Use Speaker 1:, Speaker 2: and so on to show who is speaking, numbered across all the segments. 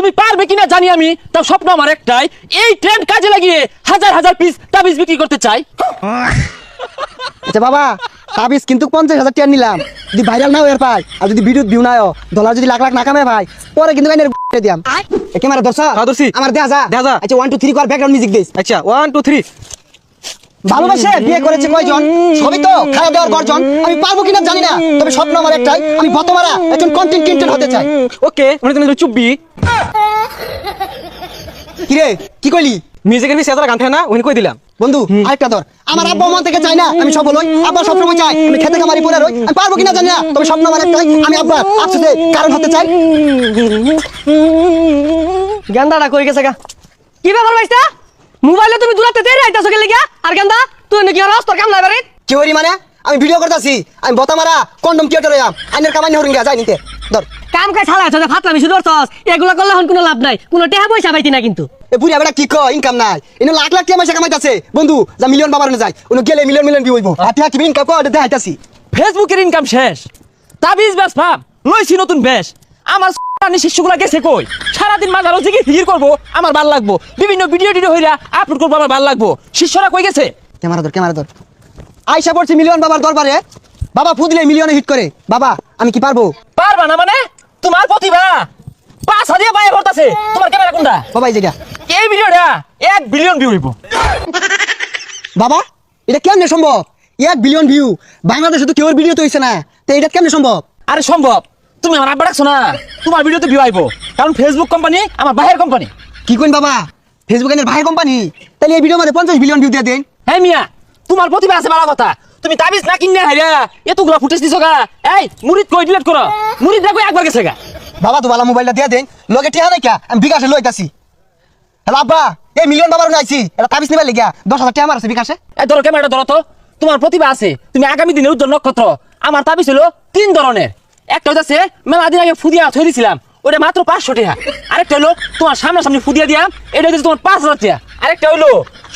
Speaker 1: তুমি পারবে কিনা জানি আমি, তাও স্বপ্ন আমার একটাই, এই ট্রেন্ড কাজে লাগিয়ে হাজার হাজার পিস তাবিজ বিক্রি করতে চাই।
Speaker 2: আচ্ছা বাবা, তাবিজ কিন্তু 50,000 টাকা নিলাম, যদি ভাইরাল না হয়ে পাই আর যদি ভিডিও ভিউ না হয়, ডলার যদি লাখ লাখ না কামে ভাই, পরে কিন্তু আইনের দিয়াম। ক্যামেরা ধরছ?
Speaker 3: হ্যাঁ ধরছি।
Speaker 2: আমার দেখা যা। আচ্ছা 1 2 3 কর, ব্যাকগ্রাউন্ড মিউজিক দিস।
Speaker 3: আচ্ছা 1 2 3।
Speaker 2: ভালোবাসে বিয়ে করেছে কয়জন, সবই তো খাওয়া দেওয়ার গর্জন। আমি পারবো কিনা জানি না, তবে স্বপ্ন আমার একটাই, আমি বতমারা একজন কন্টেন্ট ক্রিয়েটর হতে চাই।
Speaker 3: ওকে, মানে তুমি চুপবি।
Speaker 2: কি রে, কি কইলি?
Speaker 3: মিউজিকের পিছে এত গান থাকে না, ওখানে কই দিলাম।
Speaker 2: বন্ধু আরেকটা ধর। আমার আব্বা মন থেকে চাই না আমি সফল হই, আব্বা সবসময় চাই আমি খেতে খামারি পড়ে রই। আমি পারবো কিনা জানি না, তবে স্বপ্ন আমার একটাই, আমি আব্বা আফসোসে কারণ হতে চাই।
Speaker 4: গান্দাটা কই গেছে গা? কি ব্যাপার ভাইস্তা? মোবাইলে তুমি দূরাতে দেরি আইতাছো কে লাগিয়া? আর গান্দা তুই নাকি আর তোর কাম নাই বাড়ি?
Speaker 2: কি হরি মানে? আমি ভিডিও করতেছি, আমি বতমারা কন্ডম ক্রিয়েটর হইয়াম, আইনের কামাই হরিং গা যাই নিতে ধর।
Speaker 4: কাম কাজ ছাড়া আছে ফাতলামি শুধু করছস, এগুলা করলে হন কোনো লাভ নাই, কোনো টাকা পয়সা পাইতি না কিন্তু।
Speaker 2: এ বুড়ি আবার কি কয় ইনকাম নাই, ইনো লাখ লাখ টাকা পয়সা কামাইতাছে বন্ধু, যা মিলিয়ন বাবার না যায়, উনি গেলে মিলিয়ন মিলিয়ন ভিউ হইবো। হাতে হাতে ইনকাম করে দেখাইতাছি।
Speaker 1: ফেসবুকের ইনকাম শেষ, তাবিজ ব্যাস ভাব লইছি নতুন বেশ। আমার শিষ্যগুলা গেছে কই? সারাদিন মাঝারও জিগি ফিকির করবো, আমার ভাল লাগবো, বিভিন্ন ভিডিও টিডিও হইরা আপলোড করবো, আমার ভাল লাগবো। শিষ্যরা কই গেছে?
Speaker 2: ক্যামেরা ধর, ক্যামেরা ধর। আইসা পড়ছে মিলিয়ন বাবার দরবারে, বাবা ফু দিলে মিলিয়নে হিট করে। বাবা আমি কি পারবো?
Speaker 1: পারবা না মানে? তোমার প্রতিভা 5,000 বাইরে ভরতাছে। তোমার ক্যামেরা কোনটা?
Speaker 2: বাবা এই যেটা।
Speaker 1: এই ভিডিওটা 1 বিলিয়ন ভিউ হইব।
Speaker 2: বাবা এটা কেমনে সম্ভব? 1 বিলিয়ন ভিউ বাংলাদেশে তো কেউ ভিডিও তো হইছে না, তো এটা কেমনে সম্ভব?
Speaker 1: আরে সম্ভব, তুমি আমার আব্বা ডাকছো না, তোমার ভিডিওতে ভিউ আইবো, কারণ ফেসবুক কোম্পানি আমার ভাইয়ের কোম্পানি।
Speaker 2: কি কইন বাবা, ফেসবুক এর ভাই কোম্পানি, তাহলে এই ভিডিও মধ্যে 50 বিলিয়ন ভিউ দিয়ে দেন।
Speaker 1: হ্যাঁ মিয়া, তোমার প্রতিভা আছে বড় কথা, তুমি তাবিজ না কিনে হাইরা এতগুলা ফুটেজ দিছো গা। এই মুরিদ কই ডিলিট করো, মুরিদ দেখো একবার গেছে গা।
Speaker 2: বাবা তো বালা মোবাইলটা দিয়ে দেন, লগে টিয়া নাই কা, আমি বিকাশে লইতাছি। হ্যালো আব্বা, এই মিলিয়ন বাবার নাইছি, এটা তাবিজ নিবার লাগিয়া 10,000 টাকা আমার আছে বিকাশে।
Speaker 1: এই ধরো ক্যামেরাটা ধরো তো, তোমার প্রতিভা আছে, তুমি আগামী দিনের উজ্জ্বল নক্ষত্র। আমার তাবিজ হলো 3 ধরনের। একটা হচ্ছে মেলা দিন আগে ফুদিয়া থই দিছিলাম, ওটা মাত্র 500 টাকা। আরেকটা হলো তোমার সামনাসামনি ফুদিয়া দিয়াম, এটা হচ্ছে তোমার 5,000 টাকা। আরেকটা হলো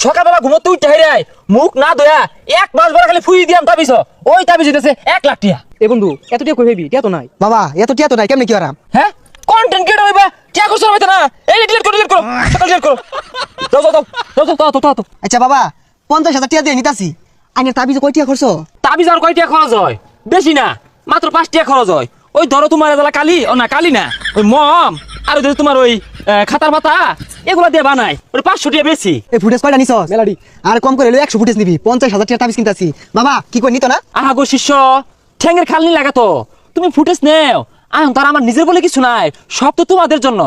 Speaker 1: সকালবেলা ঘুমোতে উঠতে হেরাই মুখ না ধোয়া 1 মাস বড় খালি ফুই দিয়াম তাবিজ, ওই তাবিজ হইতেছে 1 লাখ টাকা।
Speaker 3: এ বন্ধু এত টাকা কই ভাবি? টিয়া তো নাই।
Speaker 2: বাবা এত টিয়া তো নাই, কেমনে কি আরাম?
Speaker 1: হ্যাঁ কন্টেন্ট ক্রিয়েটর হইবা, টাকা খরচ হইতে না। এই ডিলিট করো, ডিলিট করো, সকাল ডিলিট করো। যাও যাও যাও যাও যাও যাও যাও।
Speaker 2: আচ্ছা বাবা 50,000 টাকা দিয়ে নিতাছি, আইনের তাবিজ কয় টাকা খরচ?
Speaker 1: তাবিজ আর কয় টাকা খরচ হয়? বেশি না, মাত্র 5 টাকা খরচ হয়। ওই ধরো তোমার এদালা কালি, ও না কালি না, ওই মম আর ওই তোমার ওই খাতার পাতা এগুলা দিয়ে বানাই, ওই 500 টাকা বেশি।
Speaker 2: এই ফুটেজ কয়টা নিছস?
Speaker 3: মেলাডি।
Speaker 2: আর কম করে 100 ফুটেজ নিবি, 50,000 টাকা তাবিজ কিনতাছি। বাবা কি কই নিত না?
Speaker 1: আহা গো শিষ্য, ঠ্যাঙ্গের খালনি লাগাতো, তুমি ফুটেজ নেও। আহ তার আমার নিজের বলে কিছু নাই, সব তো তোমাদের জন্য।